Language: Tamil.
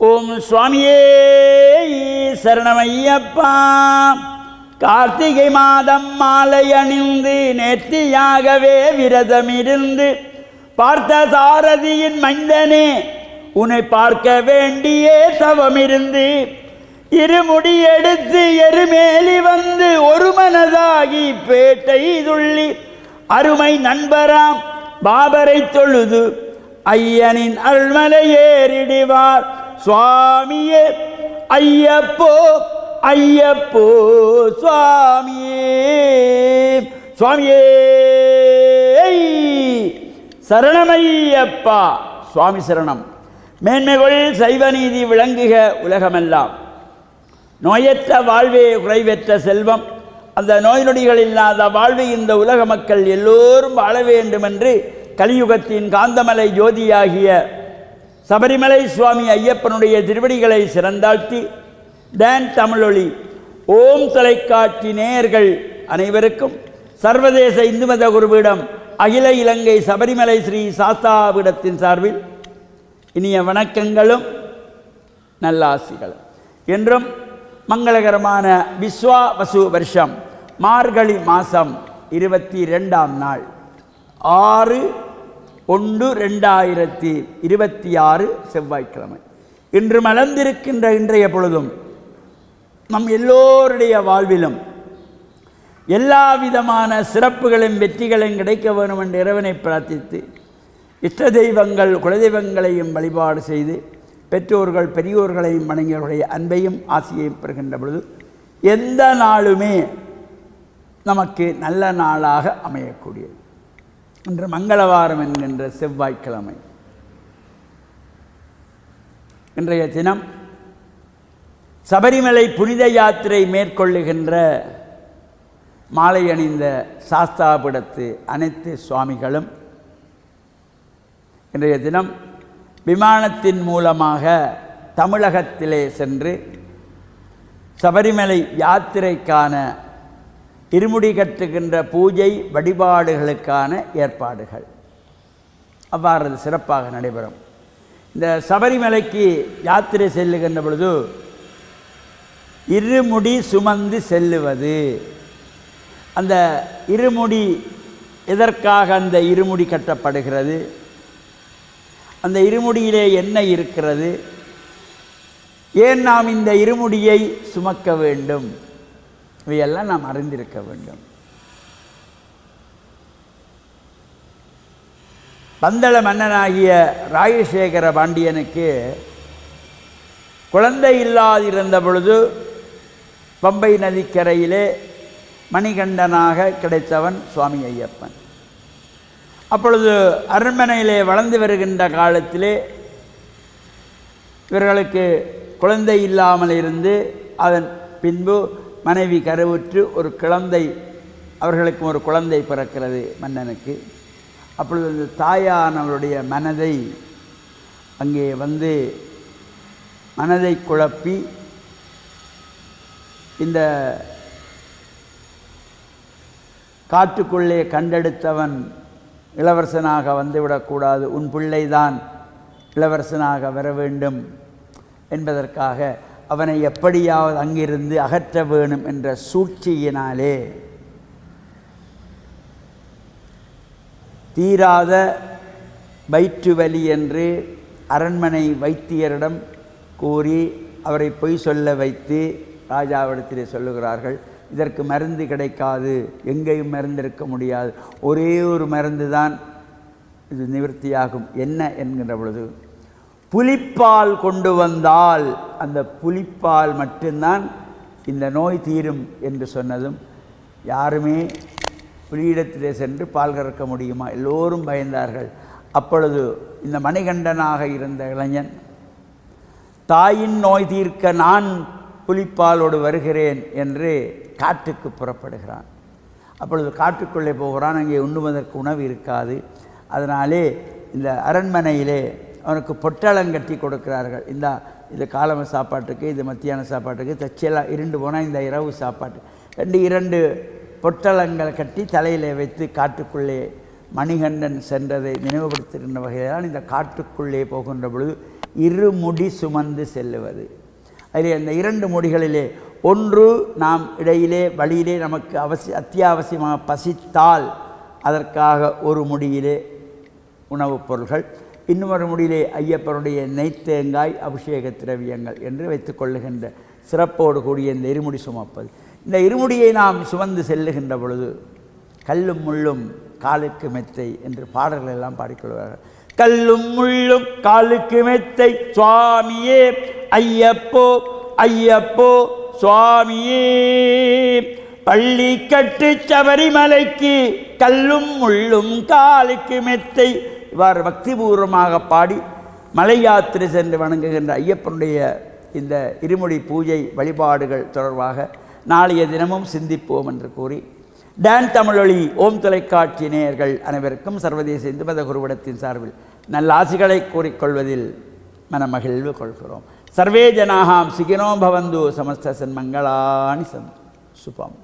ஓம் சுவாமியே சரணமையப்பா. கார்த்திகை மாதம் மாலை அணிந்து நேர்த்தியாகவே விரதமிருந்து பார்த்த சாரதியின் மைந்தனே, உன்னை பார்க்க வேண்டியே தவமிருந்து இருமுடி எடுத்து எருமேலி வந்து ஒரு மனதாகி பேட்டை துள்ளி அருமை நண்பராம் பாபரை தொழுது ஐயனின் அருள்மலை ஏறிடுவார். சுவாமியே ஐயப்போ ஐயப்போ சுவாமியே சுவாமியே சரணமையப்பா. சுவாமி சரணம். மேன்மைகள் சைவநீதி விளங்குக உலகமெல்லாம். நோயற்ற வாழ்வே குறைவற்ற செல்வம். அந்த நோய் நொடிகள் இல்லாத வாழ்வை இந்த உலக மக்கள் எல்லோரும் வாழ வேண்டும் என்று கலியுகத்தின் காந்தமலை ஜோதியாகிய சபரிமலை சுவாமி ஐயப்பனுடைய திருவடிகளை சிறந்தாழ்த்தி டான் தமிழொலி ஓம் தொலைக்காட்சி நேயர்கள் அனைவருக்கும் சர்வதேச இந்து மத குருபீடம் அகில இலங்கை சபரிமலை ஸ்ரீ சாஸ்தாபீடத்தின் சார்பில் இனிய வணக்கங்களும் நல்லாசிகளும். என்றும் மங்களகரமான விஸ்வாவசு வருஷம் மார்கழி மாதம் 22ஆம் நாள் 6/1/2026 செவ்வாய்க்கிழமை. இன்று மலர்ந்திருக்கின்ற இன்றைய பொழுதும் நம் எல்லோருடைய வாழ்விலும் எல்லா விதமான சிறப்புகளும் வெற்றிகளும் கிடைக்க வேண்டும் என்று இறைவனை பிரார்த்தித்து இஷ்ட தெய்வங்கள் குலதெய்வங்களையும் வழிபாடு செய்து பெற்றோர்கள் பெரியோர்களையும் வணங்கியவர்களுடைய அன்பையும் ஆசையையும் பெறுகின்ற பொழுது எந்த நாளுமே நமக்கு நல்ல நாளாக அமையக்கூடியது. இன்று மங்களவாரம் என்கின்ற செவ்வாய்க்கிழமை. இன்றைய தினம் சபரிமலை புனித யாத்திரை மேற்கொள்ளுகின்ற மாலை அணிந்த சாஸ்தாபீடத்து அனைத்து சுவாமிகளும் இன்றைய தினம் விமானத்தின் மூலமாக தமிழகத்திலே சென்று சபரிமலை யாத்திரைக்கான இருமுடி கட்டுகின்ற பூஜை வழிபாடுகளுக்கான ஏற்பாடுகள் அவ்வாறு சிறப்பாக நடைபெறும். இந்த சபரிமலைக்கு யாத்திரை செல்லுகின்ற பொழுது இருமுடி சுமந்து செல்லுவது, அந்த இருமுடி எதற்காக அந்த இருமுடி கட்டப்படுகிறது, அந்த இருமுடியிலே என்ன இருக்கிறது, ஏன் நாம் இந்த இருமுடியை சுமக்க வேண்டும், இவையெல்லாம் நாம் அறிந்திருக்க வேண்டும். பந்தள மன்னனாகிய ராஜசேகர பாண்டியனுக்கு குழந்தை இல்லாதிருந்த பொழுது பம்பை நதிக்கரையிலே மணிகண்டனாக கிடைத்தவன் சுவாமி ஐயப்பன். அப்பொழுது அரண்மனையிலே வளர்ந்து வருகின்ற காலத்திலே இவர்களுக்கு குழந்தை இல்லாமல் இருந்து அதன் பின்பு மனைவி கருவுற்று ஒரு குழந்தை, அவர்களுக்கு ஒரு குழந்தை பிறக்கிறது மன்னனுக்கு. அப்பொழுது அந்த தாயானவருடைய மனதை அங்கே வந்து மனதை குழப்பி இந்த காட்டுக்குள்ளே கண்டெடுத்தவன் இளவரசனாக வந்துவிடக்கூடாது, உன் பிள்ளைதான் இளவரசனாக வர வேண்டும் என்பதற்காக அவனை எப்படியாவது அங்கிருந்து அகற்ற வேணும் என்ற சூழ்ச்சியினாலே தீராத வயிற்று வலி என்று அரண்மனை வைத்தியரிடம் கூறி அவரை பொய் சொல்ல வைத்து ராஜாவிடத்திலே சொல்லுகிறார்கள். இதற்கு மருந்து கிடைக்காது, எங்கேயும் மருந்து இருக்க முடியாது, ஒரே ஒரு மருந்து தான் இது நிவர்த்தியாகும். என்ன என்கின்ற பொழுது புலிப்பால் கொண்டு வந்தால் அந்த புலிப்பால் மட்டும்தான் இந்த நோய் தீரும் என்று சொன்னதும் யாருமே புலியிடத்திலே சென்று பால் கறக்க முடியுமா, எல்லோரும் பயந்தார்கள். அப்பொழுது இந்த மணிகண்டனாக இருந்த இளைஞன் தாயின் நோய் தீர்க்க நான் புலிப்பாலோடு வருகிறேன் என்று காட்டுக்கு புறப்படுகிறான். அப்பொழுது காட்டுக்குள்ளே போகிறான். அங்கே உண்ணுவதற்கு உணவு இருக்காது. அதனாலே இந்த அரண்மனையிலே அவனுக்கு பொட்டலங்கட்டி கொடுக்கிறார்கள். இது காலம சாப்பாட்டுக்கு, இது மத்தியான சாப்பாட்டுக்கு, தச்செல்லாம் இருண்டு போனால் இந்த இரவு சாப்பாட்டு 2 பொட்டலங்கள் கட்டி தலையில் வைத்து காட்டுக்குள்ளே மணிகண்டன் சென்றதை நினைவுபடுத்துகின்ற வகையில்தான் இந்த காட்டுக்குள்ளே போகின்ற பொழுது இருமுடி சுமந்து செல்லுவது. அதிலே அந்த 2 முடிகளிலே ஒன்று நாம் இடையிலே வழியிலே நமக்கு அத்தியாவசியமாக பசித்தால் அதற்காக ஒரு முடியிலே உணவுப் பொருள்கள், இன்னொரு முடியிலே ஐயப்பனுடைய நெய்த்தேங்காய் அபிஷேக திரவியங்கள் என்று வைத்துக் கொள்ளுகின்ற சிறப்போடு கூடிய இந்த இருமுடி சுமப்பது. இந்த இருமுடியை நாம் சுமந்து செல்லுகின்ற பொழுது கல்லும் முள்ளும் காலுக்கு மெத்தை என்று பாடல்கள் எல்லாம் பாடிக்கொள்வார்கள். கல்லும் முள்ளும் காலுக்கு மெத்தை சுவாமியே ஐயப்போ ஐயப்போ சுவாமியே, பள்ளி கட்டு சபரிமலைக்கு கல்லும் முள்ளும் காலுக்கு மெத்தை. இவ்வாறு பக்திபூர்வமாக பாடி மலை யாத்திரை சென்று வணங்குகின்ற ஐயப்பனுடைய இந்த இருமுடி பூஜை வழிபாடுகள் தொடர்பாக நாளைய தினமும் சிந்திப்போம் என்று கூறி, டான் தமிழொலி ஓம் தொலைக்காட்சி நேயர்கள் அனைவருக்கும் சர்வதேச இந்து மத குருவிடத்தின் சார்பில் நல்ல ஆசிகளை கூறிக்கொள்வதில் மனமகிழ்வு கொள்கிறோம். சர்வே ஜனாகாம் சுகினோ பவந்து சமஸ்த சன்மங்களானி சந்து சுபம்.